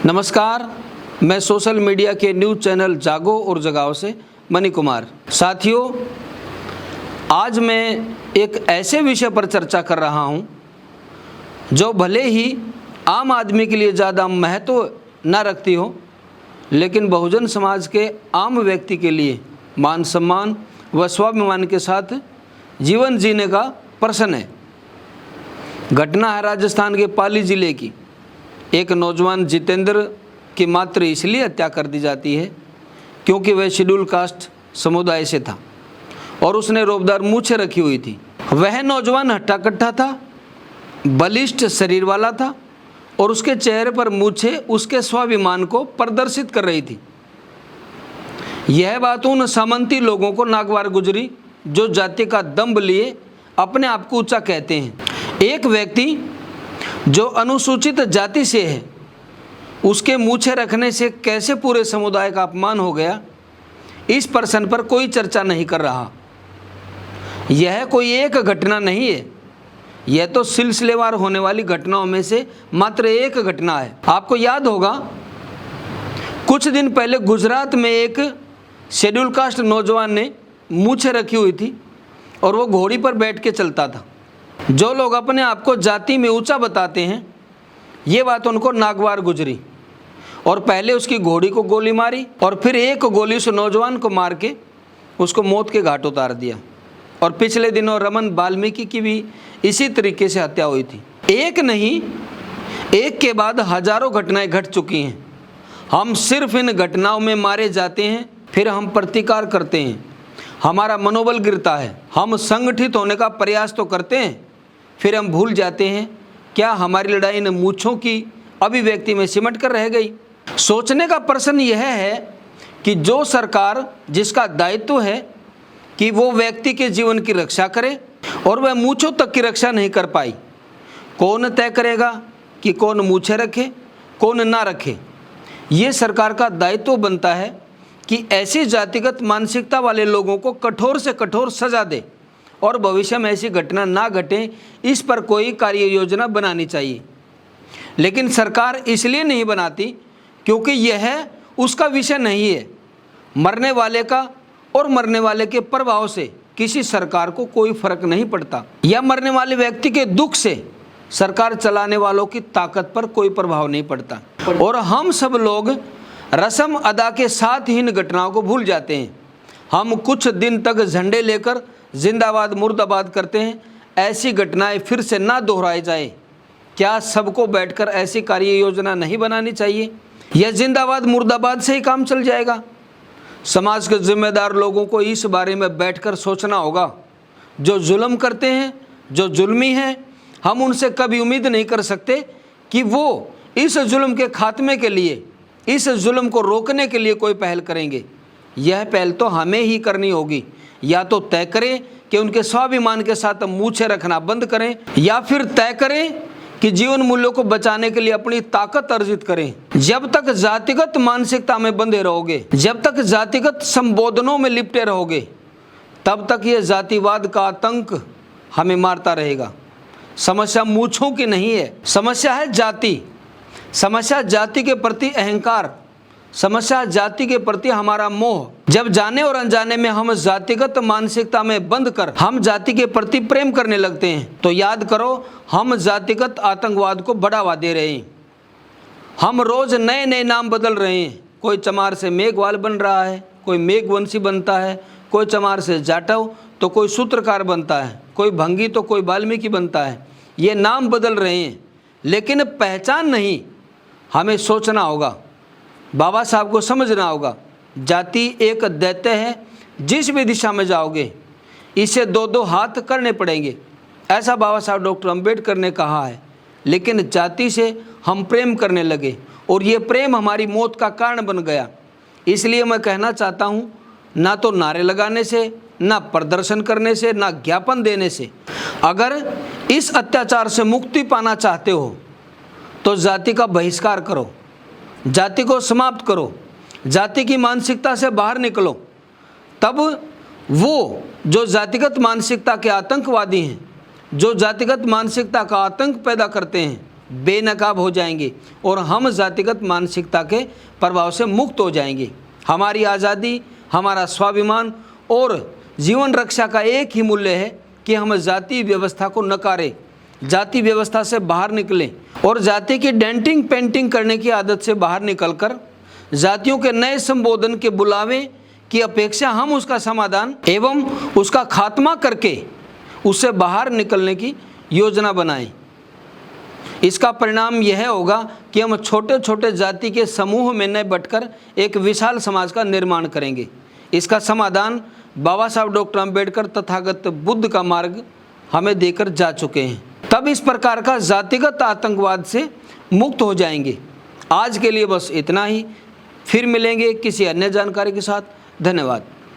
नमस्कार, मैं social media के न्यूज़ चैनल जागो और जगाओ से मनी कुमार। साथियों, आज मैं एक ऐसे विषय पर चर्चा कर रहा हूँ जो भले ही आम आदमी के लिए ज़्यादा महत्व न रखती हो, लेकिन बहुजन समाज के आम व्यक्ति के लिए मान सम्मान व स्वाभिमान के साथ जीवन जीने का प्रश्न है। घटना है राजस्थान के पाली जिले की। एक नौजवान जितेंद्र की मात्र इसलिए हत्या कर दी जाती है क्योंकि वह शेड्यूल कास्ट समुदाय से था और उसने रोबदार मूछें रखी हुई थी। वह नौजवान हट्टा कट्टा था, बलिष्ठ शरीर वाला था और उसके चेहरे पर मूछें उसके स्वाभिमान को प्रदर्शित कर रही थी। यह बात उन सामंती लोगों को नागवार गुजरी जो जाति का दंभ लिए अपने आप को ऊंचा कहते हैं। एक व्यक्ति जो अनुसूचित जाति से है, उसके मूछें रखने से कैसे पूरे समुदाय का अपमान हो गया, इस प्रश्न पर कोई चर्चा नहीं कर रहा। यह कोई एक घटना नहीं है, यह तो सिलसिलेवार होने वाली घटनाओं में से मात्र एक घटना है। आपको याद होगा, कुछ दिन पहले गुजरात में एक शेड्यूल कास्ट नौजवान ने मूछें रखी हुई थी और वो घोड़ी पर बैठ के चलता था। जो लोग अपने आप को जाति में ऊंचा बताते हैं, ये बात उनको नागवार गुजरी और पहले उसकी घोड़ी को गोली मारी और फिर एक गोली उस नौजवान को मार के उसको मौत के घाट उतार दिया। और पिछले दिनों रमन वाल्मीकि की भी इसी तरीके से हत्या हुई थी। एक नहीं, एक के बाद हजारों घटनाएं घट चुकी हैं। हम सिर्फ इन घटनाओं में मारे जाते हैं, फिर हम प्रतिकार करते हैं, हमारा मनोबल गिरता है। हम संगठित होने का प्रयास तो करते हैं, फिर हम भूल जाते हैं क्या हमारी लड़ाई इन मूछों की अभिव्यक्ति में सिमट कर रह गई। सोचने का प्रश्न यह है कि जो सरकार जिसका दायित्व है कि वो व्यक्ति के जीवन की रक्षा करे और वह मूछों तक की रक्षा नहीं कर पाई, कौन तय करेगा कि कौन मूछें रखे कौन ना रखे। ये सरकार का दायित्व बनता है कि ऐसी जातिगत मानसिकता वाले लोगों को कठोर से कठोर सजा दे और भविष्य में ऐसी घटना ना घटे, इस पर कोई कार्य योजना बनानी चाहिए। लेकिन सरकार इसलिए नहीं बनाती क्योंकि यह उसका विषय नहीं है। मरने वाले का और मरने वाले के प्रभाव से किसी सरकार को कोई फर्क नहीं पड़ता, या मरने वाले व्यक्ति के दुख से सरकार चलाने वालों की ताकत पर कोई प्रभाव नहीं पड़ता। और हम सब लोग रस्म अदा के साथ ही इन घटनाओं को भूल जाते हैं। हम कुछ दिन तक झंडे लेकर जिंदाबाद मुर्दाबाद करते हैं। ऐसी घटनाएं फिर से ना दोहराई जाए, क्या सबको बैठकर ऐसी कार्य योजना नहीं बनानी चाहिए? यह जिंदाबाद मुर्दाबाद से ही काम चल जाएगा? समाज के जिम्मेदार लोगों को इस बारे में बैठकर सोचना होगा। जो जुल्म करते हैं, जो जुल्मी हैं, हम उनसे कभी उम्मीद नहीं कर सकते कि वो इस जुल्म के खात्मे के लिए, इस जुल्म को रोकने के लिए कोई पहल करेंगे। यह पहल तो हमें ही करनी होगी। या तो तय करें कि उनके स्वाभिमान के साथ मूछें रखना बंद करें, या फिर तय करें कि जीवन मूल्यों को बचाने के लिए अपनी ताकत अर्जित करें। जब तक जातिगत मानसिकता में बंधे रहोगे, जब तक जातिगत संबोधनों में लिपटे रहोगे, तब तक ये जातिवाद का आतंक हमें मारता रहेगा। समस्या मूछों की नहीं है, समस्या है जाति। समस्या जाति के प्रति अहंकार, समस्या जाति के प्रति हमारा मोह। जब जाने और अनजाने में हम जातिगत मानसिकता में बंध कर हम जाति के प्रति प्रेम करने लगते हैं, तो याद करो हम जातिगत आतंकवाद को बढ़ावा दे रहे हैं। हम रोज नए नए नाम बदल रहे हैं। कोई चमार से मेघवाल बन रहा है, कोई मेघवंशी बनता है, कोई चमार से जाटव तो कोई सूत्रकार बनता है, कोई भंगी तो कोई वाल्मीकि बनता है। ये नाम बदल रहे हैं, लेकिन पहचान नहीं। हमें सोचना होगा, बाबा साहब को समझना होगा। जाति एक दैत्य है, जिस भी दिशा में जाओगे इसे दो दो हाथ करने पड़ेंगे, ऐसा बाबा साहब डॉक्टर अंबेडकर ने कहा है। लेकिन जाति से हम प्रेम करने लगे और ये प्रेम हमारी मौत का कारण बन गया। इसलिए मैं कहना चाहता हूँ, ना तो नारे लगाने से, ना प्रदर्शन करने से, ना ज्ञापन देने से, अगर इस अत्याचार से मुक्ति पाना चाहते हो तो जाति का बहिष्कार करो, जाति को समाप्त करो, जाति की मानसिकता से बाहर निकलो। तब वो जो जातिगत मानसिकता के आतंकवादी हैं, जो जातिगत मानसिकता का आतंक पैदा करते हैं, बेनकाब हो जाएंगे और हम जातिगत मानसिकता के प्रभाव से मुक्त हो जाएंगे। हमारी आज़ादी, हमारा स्वाभिमान और जीवन रक्षा का एक ही मूल्य है कि हम जाति व्यवस्था को नकारें, जाति व्यवस्था से बाहर निकलें और जाति की डेंटिंग पेंटिंग करने की आदत से बाहर निकलकर जातियों के नए संबोधन के बुलावे की अपेक्षा हम उसका समाधान एवं उसका खात्मा करके उससे बाहर निकलने की योजना बनाएं। इसका परिणाम यह होगा कि हम छोटे छोटे जाति के समूह में न बंटकर एक विशाल समाज का निर्माण करेंगे। इसका समाधान बाबा साहब डॉक्टर अम्बेडकर तथागत बुद्ध का मार्ग हमें देकर जा चुके हैं। तब इस प्रकार का जातिगत आतंकवाद से मुक्त हो जाएंगे। आज के लिए बस इतना ही। फिर मिलेंगे किसी अन्य जानकारी के साथ। धन्यवाद।